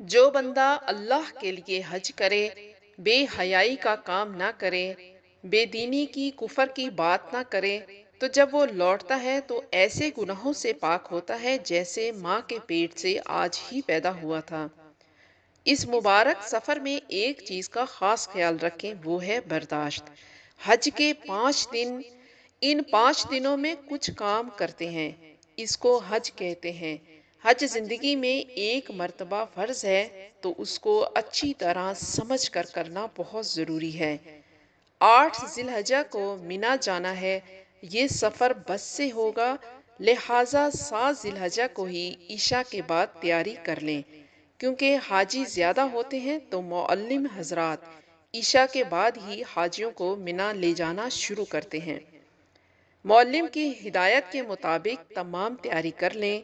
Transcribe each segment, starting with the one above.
جو بندہ اللہ کے لیے حج کرے، بے حیائی کا کام نہ کرے، بے دینی کی کفر کی بات نہ کرے، تو جب وہ لوٹتا ہے تو ایسے گناہوں سے پاک ہوتا ہے جیسے ماں کے پیٹ سے آج ہی پیدا ہوا تھا۔ اس مبارک سفر میں ایک چیز کا خاص خیال رکھیں، وہ ہے برداشت۔ حج کے 5 دن، ان 5 دنوں میں کچھ کام کرتے ہیں، اس کو حج کہتے ہیں۔ حج زندگی میں ایک مرتبہ فرض ہے تو اس کو اچھی طرح سمجھ کر کرنا بہت ضروری ہے۔ 8 ذی الحجہ کو مینا جانا ہے، یہ سفر بس سے ہوگا، لہٰذا 7 ذی الحجہ کو ہی عشاء کے بعد تیاری کر لیں۔ کیونکہ حاجی زیادہ ہوتے ہیں تو معلم حضرات عشاء کے بعد ہی حاجیوں کو مینا لے جانا شروع کرتے ہیں۔ معلم کی ہدایت کے مطابق تمام تیاری کر لیں،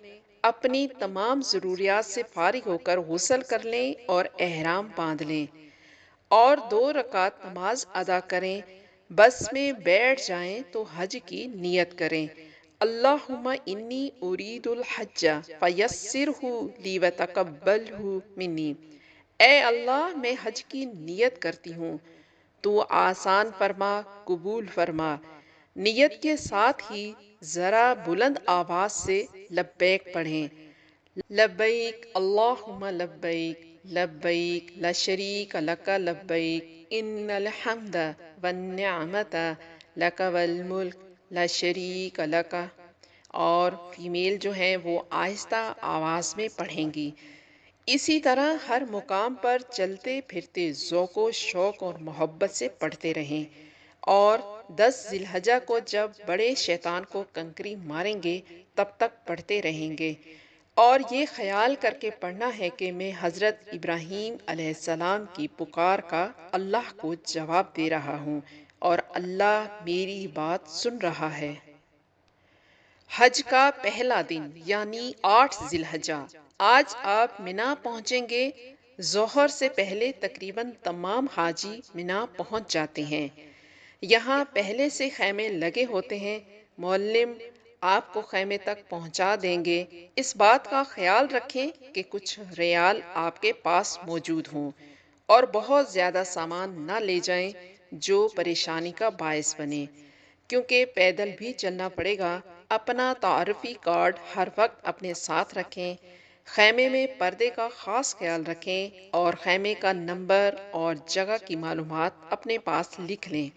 اپنی تمام ضروریات سے فارغ ہو کر غسل کر لیں اور احرام باندھ لیں اور 2 رکعت نماز ادا کریں۔ بس میں بیٹھ جائیں تو حج کی نیت کریں۔ اللہم انی ارید الحج فیسرہ لی وتقبلہ منی۔ اے اللہ، میں حج کی نیت کرتی ہوں، تو آسان فرما، قبول فرما۔ نیت کے ساتھ ہی ذرا بلند آواز سے لبیک پڑھیں۔ لبیک اللہم لبیک، لبیک لا شریک لک لبیک، ان الحمد والنعمت لک والملک لا شریک لک۔ اور فیمیل جو ہیں وہ آہستہ آواز میں پڑھیں گی۔ اسی طرح ہر مقام پر چلتے پھرتے ذوق و شوق اور محبت سے پڑھتے رہیں، اور 10 ذی الحجہ کو جب بڑے شیطان کو کنکری ماریں گے تب تک پڑھتے رہیں گے، اور یہ خیال کر کے پڑھنا ہے کہ میں حضرت ابراہیم علیہ السلام کی پکار کا اللہ کو جواب دے رہا ہوں اور اللہ میری بات سن رہا ہے۔ حج کا پہلا دن یعنی 8 ذی الحجہ۔ آج آپ مینا پہنچیں گے۔ ظہر سے پہلے تقریباً تمام حاجی مینا پہنچ جاتے ہیں۔ یہاں پہلے سے خیمے لگے ہوتے ہیں، معلم آپ کو خیمے تک پہنچا دیں گے۔ اس بات کا خیال رکھیں کہ کچھ ریال آپ کے پاس موجود ہوں اور بہت زیادہ سامان نہ لے جائیں جو پریشانی کا باعث بنے، کیونکہ پیدل بھی چلنا پڑے گا۔ اپنا تعارفی کارڈ ہر وقت اپنے ساتھ رکھیں۔ خیمے میں پردے کا خاص خیال رکھیں اور خیمے کا نمبر اور جگہ کی معلومات اپنے پاس لکھ لیں۔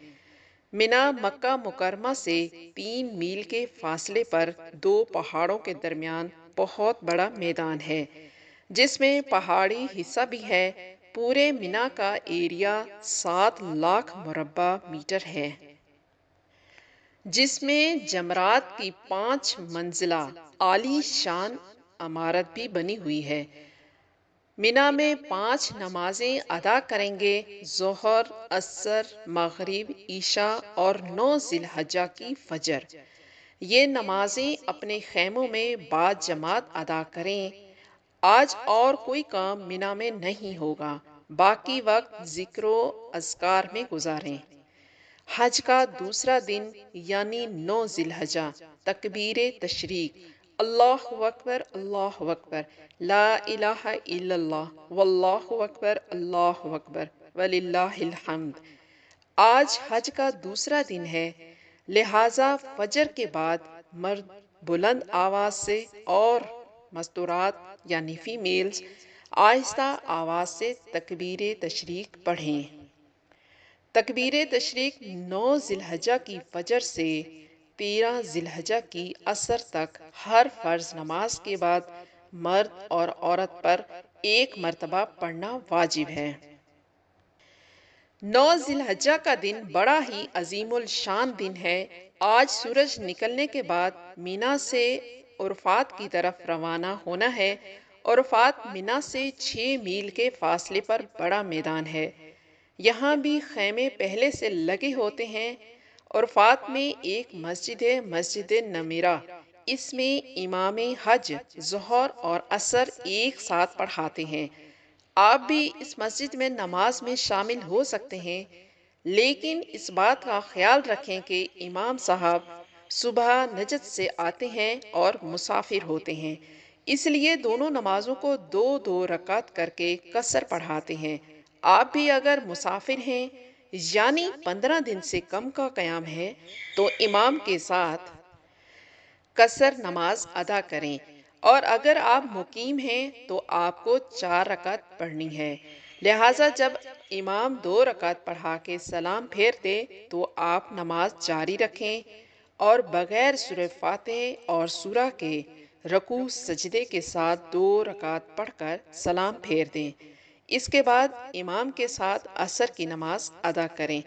مینا مکہ مکرمہ سے 3 میل کے فاصلے پر 2 پہاڑوں کے درمیان بہت بڑا میدان ہے، جس میں پہاڑی حصہ بھی ہے۔ پورے مینا کا ایریا 7 لاکھ مربع میٹر ہے، جس میں جمرات کی 5 منزلہ عالی شان عمارت بھی بنی ہوئی ہے۔ مینا میں 5 نمازیں ادا کریں گے، ظہر، عصر، مغرب، عشاء اور 9 ذی الحجہ کی فجر۔ یہ نمازیں اپنے خیموں میں باجماعت ادا کریں۔ آج اور کوئی کام مینا میں نہیں ہوگا، باقی وقت ذکر و اذکار میں گزاریں۔ حج کا دوسرا دن یعنی 9 ذی الحجہ، تکبیر تشریق، اللہ اکبر اللہ اکبر، لا الہ الا اللہ واللہ اکبر اللہ اکبر وللہ الحمد۔ آج حج کا دوسرا دن ہے، لہٰذا فجر کے بعد مرد بلند آواز سے اور مستورات یعنی فیمیلز آہستہ آواز سے تکبیر تشریق پڑھیں۔ تکبیر تشریق 9 ذی الحجہ کی فجر سے 13 ذی الحجہ کی عصر تک ہر فرض نماز کے بعد مرد اور عورت پر ایک مرتبہ پڑھنا واجب ہے۔ 9 ذی الحجہ کا دن بڑا ہی عظیم الشان دن ہے۔ آج سورج نکلنے کے بعد مینا سے عرفات کی طرف روانہ ہونا ہے۔ عرفات مینا سے 6 میل کے فاصلے پر بڑا میدان ہے، یہاں بھی خیمے پہلے سے لگے ہوتے ہیں۔ عرفات میں ایک مسجد ہے، مسجد نمیرہ، اس میں امام حج ظہر اور عصر ایک ساتھ پڑھاتے ہیں۔ آپ بھی اس مسجد میں نماز میں شامل ہو سکتے ہیں، لیکن اس بات کا خیال رکھیں کہ امام صاحب صبح نجد سے آتے ہیں اور مسافر ہوتے ہیں، اس لیے دونوں نمازوں کو دو دو رکعت کر کے قصر پڑھاتے ہیں۔ آپ بھی اگر مسافر ہیں یعنی 15 دن سے کم کا قیام ہے تو امام کے ساتھ قصر نماز ادا کریں، اور اگر آپ مقیم ہیں تو آپ کو 4 رکعت پڑھنی ہے۔ لہٰذا جب امام 2 رکعت پڑھا کے سلام پھیر دے تو آپ نماز جاری رکھیں اور بغیر سورہ فاتح اور سورہ کے رکوع سجدے کے ساتھ 2 رکعت پڑھ کر سلام پھیر دیں۔ اس کے بعد امام کے ساتھ عصر کی نماز ادا کریں،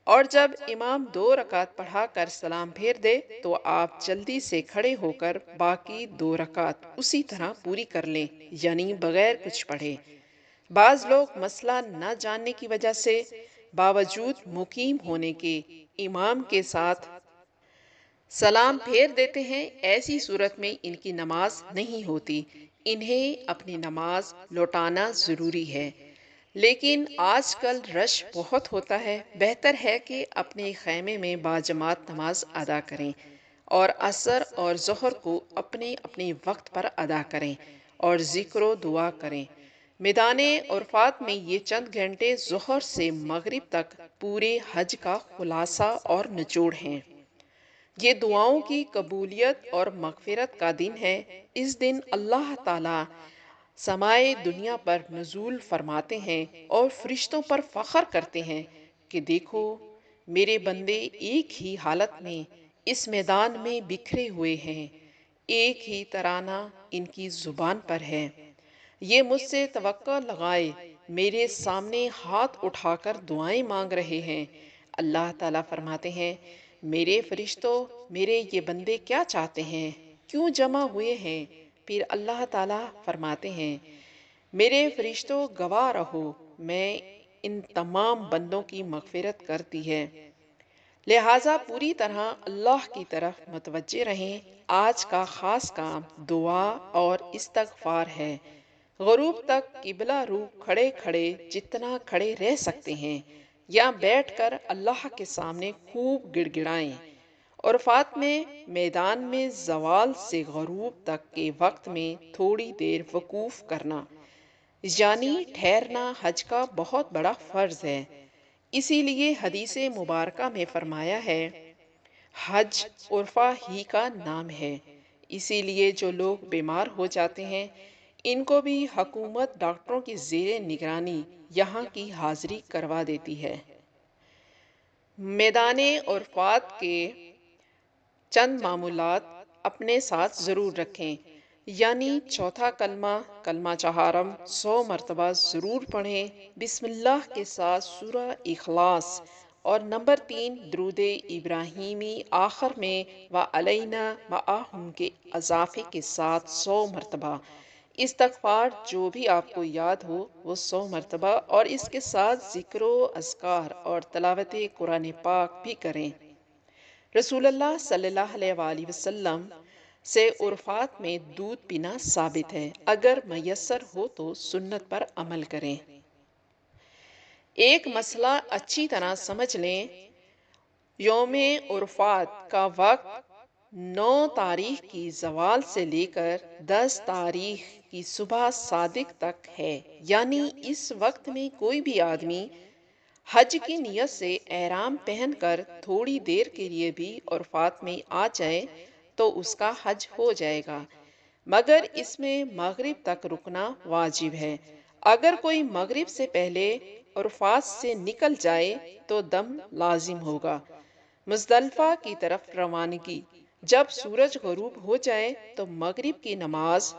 اور جب امام 2 رکعت پڑھا کر سلام پھیر دے تو آپ جلدی سے کھڑے ہو کر باقی 2 رکعت اسی طرح پوری کر لیں، یعنی بغیر کچھ پڑھے۔ بعض لوگ مسئلہ نہ جاننے کی وجہ سے باوجود مقیم ہونے کے امام کے ساتھ سلام پھیر دیتے ہیں، ایسی صورت میں ان کی نماز نہیں ہوتی، انہیں اپنی نماز لوٹانا ضروری ہے۔ لیکن آج کل رش بہت ہوتا ہے، بہتر ہے کہ اپنے خیمے میں باجماعت نماز ادا کریں اور عصر اور ظہر کو اپنے اپنے وقت پر ادا کریں اور ذکر و دعا کریں۔ میدان عرفات میں یہ چند گھنٹے ظہر سے مغرب تک پورے حج کا خلاصہ اور نچوڑ ہیں۔ یہ دعاؤں کی قبولیت اور مغفرت کا دن ہے۔ اس دن اللہ تعالیٰ سمائے دنیا پر نزول فرماتے ہیں اور فرشتوں پر فخر کرتے ہیں کہ دیکھو میرے بندے ایک ہی حالت میں اس میدان میں بکھرے ہوئے ہیں، ایک ہی ترانہ ان کی زبان پر ہے، یہ مجھ سے توقع لگائے میرے سامنے ہاتھ اٹھا کر دعائیں مانگ رہے ہیں۔ اللہ تعالیٰ فرماتے ہیں میرے فرشتوں، میرے یہ بندے کیا چاہتے ہیں، کیوں جمع ہوئے ہیں؟ پھر اللہ تعالیٰ فرماتے ہیں میرے فرشتوں گواہ رہو، میں ان تمام بندوں کی مغفرت کرتی ہے، لہٰذا پوری طرح اللہ کی طرف متوجہ رہیں۔ آج کا خاص کام دعا اور استغفار ہے۔ غروب تک قبلہ رو کھڑے کھڑے جتنا کھڑے رہ سکتے ہیں یا بیٹھ کر اللہ کے سامنے خوب گڑ گڑائیں۔ عرفات میں میدان میں زوال سے غروب تک کے وقت میں تھوڑی دیر وقوف کرنا یعنی ٹھہرنا حج کا بہت بڑا فرض ہے۔ اسی لیے حدیث مبارکہ میں فرمایا ہے حج عرفہ ہی کا نام ہے۔ اسی لیے جو لوگ بیمار ہو جاتے ہیں ان کو بھی حکومت ڈاکٹروں کی زیر نگرانی یہاں کی حاضری کروا دیتی ہے۔ میدان عرفات کے چند معمولات اپنے ساتھ ضرور رکھیں، یعنی چوتھا کلمہ، کلمہ چہارم 100 مرتبہ ضرور پڑھیں، بسم اللہ کے ساتھ سورہ اخلاص، اور نمبر 3 درود ابراہیمی آخر میں وعلینا معہم کے اضافے کے ساتھ 100 مرتبہ۔ استغفار جو بھی آپ کو یاد ہو وہ 100 مرتبہ، اور اس کے ساتھ ذکر و اذکار اور تلاوت قرآن پاک بھی کریں۔ رسول اللہ صلی اللہ علیہ وآلہ وسلم سے عرفات میں دودھ پینا ثابت ہے، اگر میسر ہو تو سنت پر عمل کریں۔ ایک مسئلہ اچھی طرح سمجھ لیں، یوم عرفات کا وقت 9 تاریخ کی زوال سے لے کر 10 تاریخ کی صبح صادق تک ہے، یعنی اس وقت میں کوئی بھی آدمی حج کی نیت سے احرام پہن کر تھوڑی دیر کے لیے بھی عرفات میں آ جائے تو اس کا حج ہو جائے گا، مگر اس میں مغرب تک رکنا واجب ہے۔ اگر کوئی مغرب سے پہلے عرفات سے نکل جائے تو دم لازم ہوگا۔ مزدلفہ کی طرف روانگی، جب سورج غروب ہو جائے تو مغرب کی نماز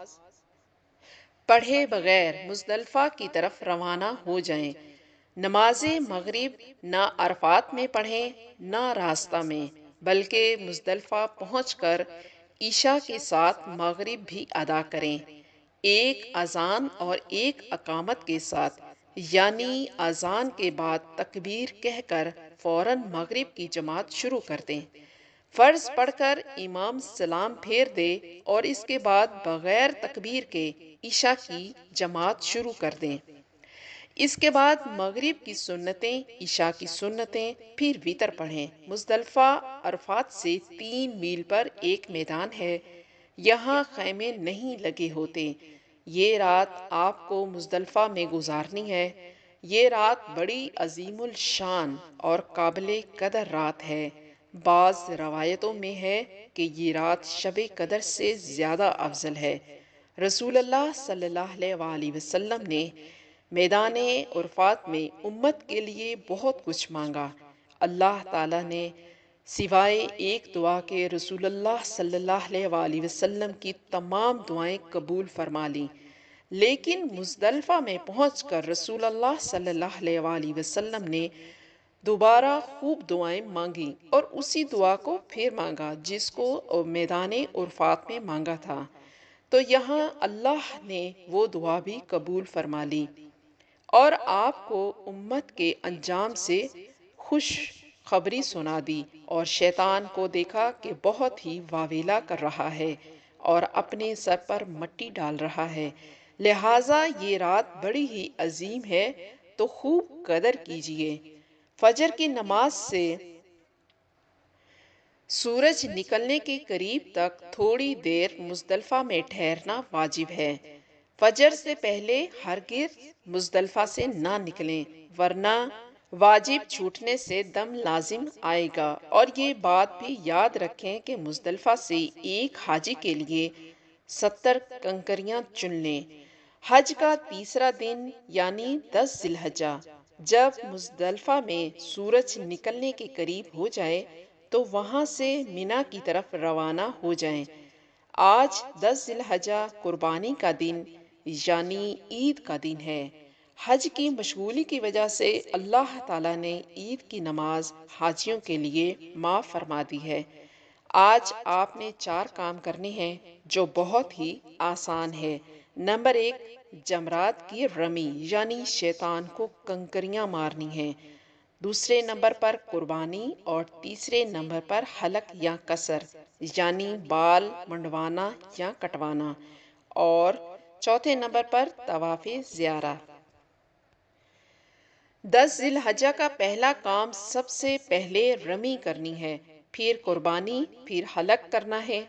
پڑھے بغیر مزدلفہ کی طرف روانہ ہو جائیں۔ نماز مغرب نہ عرفات میں پڑھیں نہ راستہ میں، بلکہ مزدلفہ پہنچ کر عشاء کے ساتھ مغرب بھی ادا کریں، ایک اذان اور ایک اقامت کے ساتھ، یعنی اذان کے بعد تکبیر کہہ کر فوراً مغرب کی جماعت شروع کر دیں۔ فرض پڑھ کر امام سلام پھیر دے اور اس کے بعد بغیر تکبیر کے عشاء کی جماعت شروع کر دیں۔ اس کے بعد مغرب کی سنتیں، عشاء کی سنتیں، پھر وتر پڑھیں۔ مزدلفہ عرفات سے 3 میل پر ایک میدان ہے یہاں خیمے نہیں لگے ہوتے۔ یہ رات آپ کو مزدلفہ میں گزارنی ہے۔ یہ رات بڑی عظیم الشان اور قابل قدر رات ہے۔ بعض روایتوں میں ہے کہ یہ رات شب قدر سے زیادہ افضل ہے۔ رسول اللہ صلی اللہ علیہ وآلہ وسلم نے میدان عرفات میں امت کے لیے بہت کچھ مانگا۔ اللہ تعالیٰ نے سوائے ایک دعا کے رسول اللہ صلی اللہ علیہ وآلہ وسلم کی تمام دعائیں قبول فرما لیں، لیکن مزدلفہ میں پہنچ کر رسول اللہ صلی اللہ علیہ وآلہ وسلم نے دوبارہ خوب دعائیں مانگی اور اسی دعا کو پھر مانگا جس کو میدان عرفات میں مانگا تھا، تو یہاں اللہ نے وہ دعا بھی قبول فرما لی اور آپ کو امت کے انجام سے خوش خبری سنا دی، اور شیطان کو دیکھا کہ بہت ہی واویلا کر رہا ہے اور اپنے سر پر مٹی ڈال رہا ہے، لہٰذا یہ رات بڑی ہی عظیم ہے تو خوب قدر کیجیے۔ فجر کی نماز سے سورج نکلنے کے قریب تک تھوڑی دیر مزدلفہ میں ٹھہرنا واجب ہے۔ فجر سے پہلے ہرگز مزدلفہ سے نہ نکلیں، ورنہ واجب چھوٹنے سے دم لازم آئے گا۔ اور یہ بات بھی یاد رکھیں کہ مزدلفہ سے ایک حاجی کے لیے 70 کنکریاں چن لیں۔ حج کا تیسرا دن یعنی 10 ذی الحجہ جب مزدلفہ میں سورج نکلنے کے قریب ہو جائے تو وہاں سے منا کی طرف روانہ ہو جائیں۔ آج 10 ذی الحجہ قربانی کا دن یعنی عید کا دن ہے۔ حج کی مشغولی کی وجہ سے اللہ تعالیٰ نے عید کی نماز حاجیوں کے لیے معاف فرما دی ہے۔ آج آپ نے 4 کام کرنے ہیں جو بہت ہی آسان ہے۔ نمبر 1، جمرات کی رمی یعنی شیطان کو کنکریاں مارنی ہیں۔ دوسرے نمبر پر قربانی اور تیسرے نمبر پر حلق یا قصر یعنی بال منڈوانا یا کٹوانا، اور چوتھے نمبر پر طواف زیارہ۔ 10 ذی الحجہ کا پہلا کام سب سے پہلے رمی کرنی ہے، پھر قربانی، پھر حلق کرنا ہے۔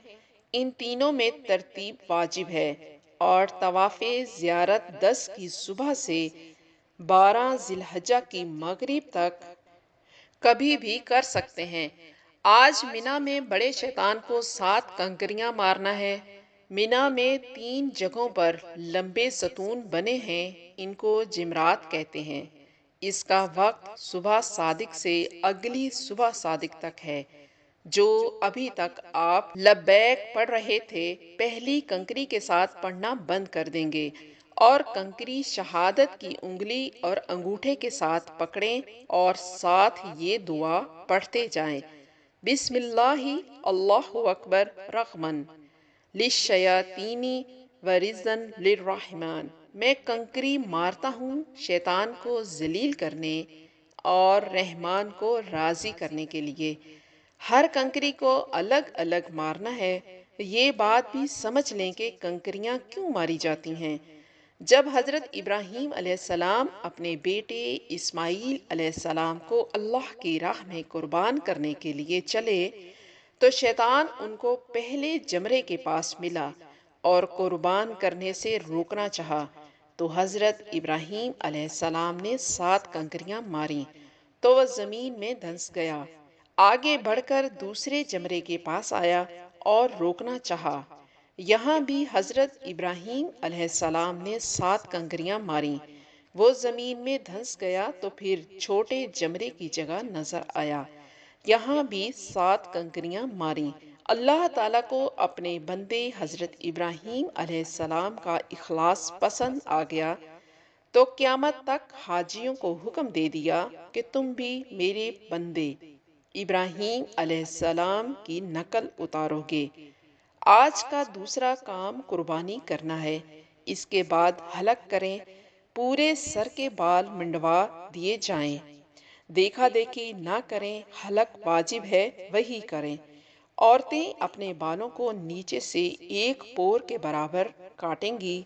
ان تینوں میں ترتیب واجب ہے، اور طواف زیارت 10 کی صبح سے 12 ذی الحجہ کی مغرب تک کبھی بھی کر سکتے ہیں۔ آج منا میں بڑے شیطان کو 7 کنکریاں مارنا ہے۔ منا میں 3 جگہوں پر لمبے ستون بنے ہیں، ان کو جمرات کہتے ہیں۔ اس کا وقت صبح صادق سے اگلی صبح صادق تک ہے۔ جو ابھی تک آپ لبیک پڑھ رہے تھے پہلی کنکری کے ساتھ پڑھنا بند کر دیں گے، اور کنکری شہادت کی انگلی اور انگوٹھے کے ساتھ پکڑیں اور ساتھ یہ دعا پڑھتے جائیں: بسم اللہ اللہ اکبر رغمن للشیاطین ورزقن للرحمن۔ میں کنکری مارتا ہوں شیطان کو ذلیل کرنے اور رحمان کو راضی کرنے کے لیے۔ ہر کنکری کو الگ الگ مارنا ہے۔ یہ بات بھی سمجھ لیں کہ کنکریاں کیوں ماری جاتی ہیں۔ جب حضرت ابراہیم علیہ السلام اپنے بیٹے اسماعیل علیہ السلام کو اللہ کی راہ میں قربان کرنے کے لیے چلے تو شیطان ان کو پہلے جمرے کے پاس ملا اور قربان کرنے سے روکنا چاہا، تو حضرت ابراہیم علیہ السلام نے 7 کنکریاں ماریں تو وہ زمین میں دھنس گیا۔ آگے بڑھ کر دوسرے جمرے کے پاس آیا اور روکنا چاہا، یہاں بھی حضرت ابراہیم علیہ السلام نے 7 کنکریاں ماریں، وہ زمین میں دھنس گیا تو پھر چھوٹے جمرے کی جگہ نظر آیا، یہاں بھی 7 کنکریاں ماریں۔ اللہ تعالیٰ کو اپنے بندے حضرت ابراہیم علیہ السلام کا اخلاص پسند آ گیا تو قیامت تک حاجیوں کو حکم دے دیا کہ تم بھی میرے بندے ابراہیم علیہ السلام کی نقل اتارو گے۔ آج کا دوسرا کام قربانی کرنا ہے، اس کے بعد حلق کریں، پورے سر کے بال منڈوا دیے جائیں، دیکھا دیکھی نہ کریں، حلق واجب ہے وہی کریں۔ عورتیں اپنے بالوں کو نیچے سے 1 پور کے برابر کاٹیں گی۔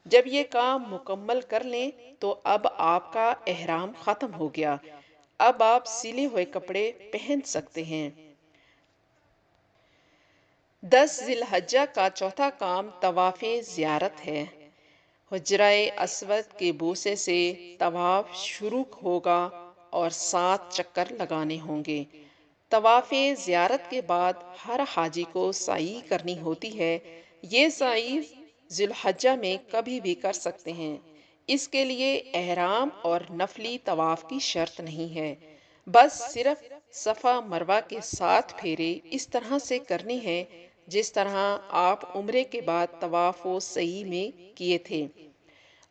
جب یہ کام مکمل کر لیں تو اب آپ کا احرام ختم ہو گیا، اب آپ سلے ہوئے کپڑے پہن سکتے ہیں۔ 10 ذی الحجہ کا چوتھا کام طواف زیارت ہے۔ حجرہ اسود کے بوسے سے طواف شروع ہوگا اور 7 چکر لگانے ہوں گے۔ طواف زیارت کے بعد ہر حاجی کو سعی کرنی ہوتی ہے۔ یہ سعی ذی الحجہ میں کبھی بھی کر سکتے ہیں۔ اس کے لیے احرام اور نفلی طواف کی شرط نہیں ہے، بس صرف صفا مروہ کے 7 پھیرے اس طرح سے کرنے ہیں جس طرح آپ عمرے کے بعد طواف و سعی میں کیے تھے۔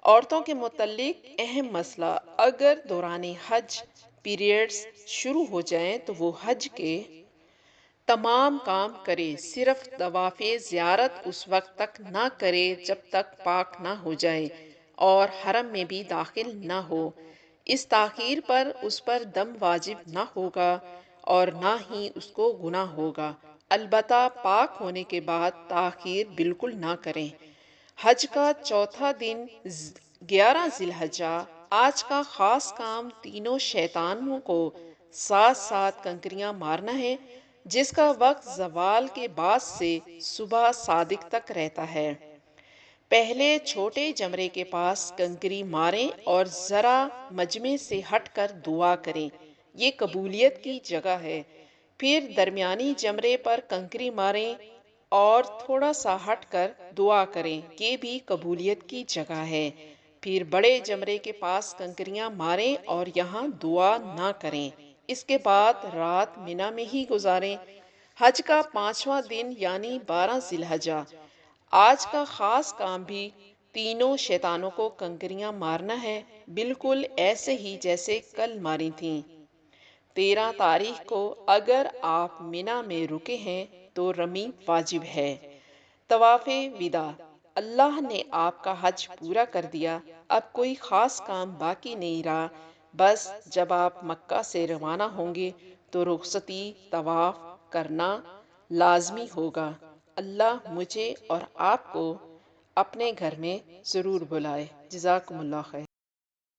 عورتوں کے متعلق اہم مسئلہ: اگر دوران حج پیریڈز شروع ہو جائیں تو وہ حج کے تمام کام کرے، صرف طواف زیارت اس وقت تک نہ کرے جب تک پاک نہ ہو جائے اور حرم میں بھی داخل نہ ہو۔ اس تاخیر پر اس پر دم واجب نہ ہوگا اور نہ ہی اس کو گناہ ہوگا، البتہ پاک ہونے کے بعد تاخیر بالکل نہ کریں۔ حج کا چوتھا دن 11 ذی الحجہ، آج کا خاص کام تینوں شیطانوں کو ساتھ ساتھ کنکریاں مارنا ہے، جس کا وقت زوال کے بعد سے صبح صادق تک رہتا ہے۔ پہلے چھوٹے جمرے کے پاس کنکری ماریں اور ذرا مجمع سے ہٹ کر دعا کریں، یہ قبولیت کی جگہ ہے۔ پھر درمیانی جمرے پر کنکری ماریں اور تھوڑا سا ہٹ کر دعا کریں، یہ بھی قبولیت کی جگہ ہے۔ پھر بڑے جمرے کے پاس کنکریاں ماریں اور یہاں دعا نہ کریں۔ اس کے بعد رات منا میں ہی گزاریں۔ حج کا 5واں دن یعنی 12 ذی الحجہ، آج کا خاص کام بھی تینوں شیطانوں کو کنکریاں مارنا ہے، بالکل ایسے ہی جیسے کل ماری تھیں۔ 13 تاریخ کو اگر آپ منا میں رکے ہیں تو رمی واجب ہے۔ طواف وداع: اللہ نے آپ کا حج پورا کر دیا، اب کوئی خاص کام باقی نہیں رہا، بس جب آپ مکہ سے روانہ ہوں گے تو رخصتی طواف کرنا لازمی ہوگا۔ اللہ مجھے اور آپ کو اپنے گھر میں ضرور بلائے۔ جزاکم اللہ خیر۔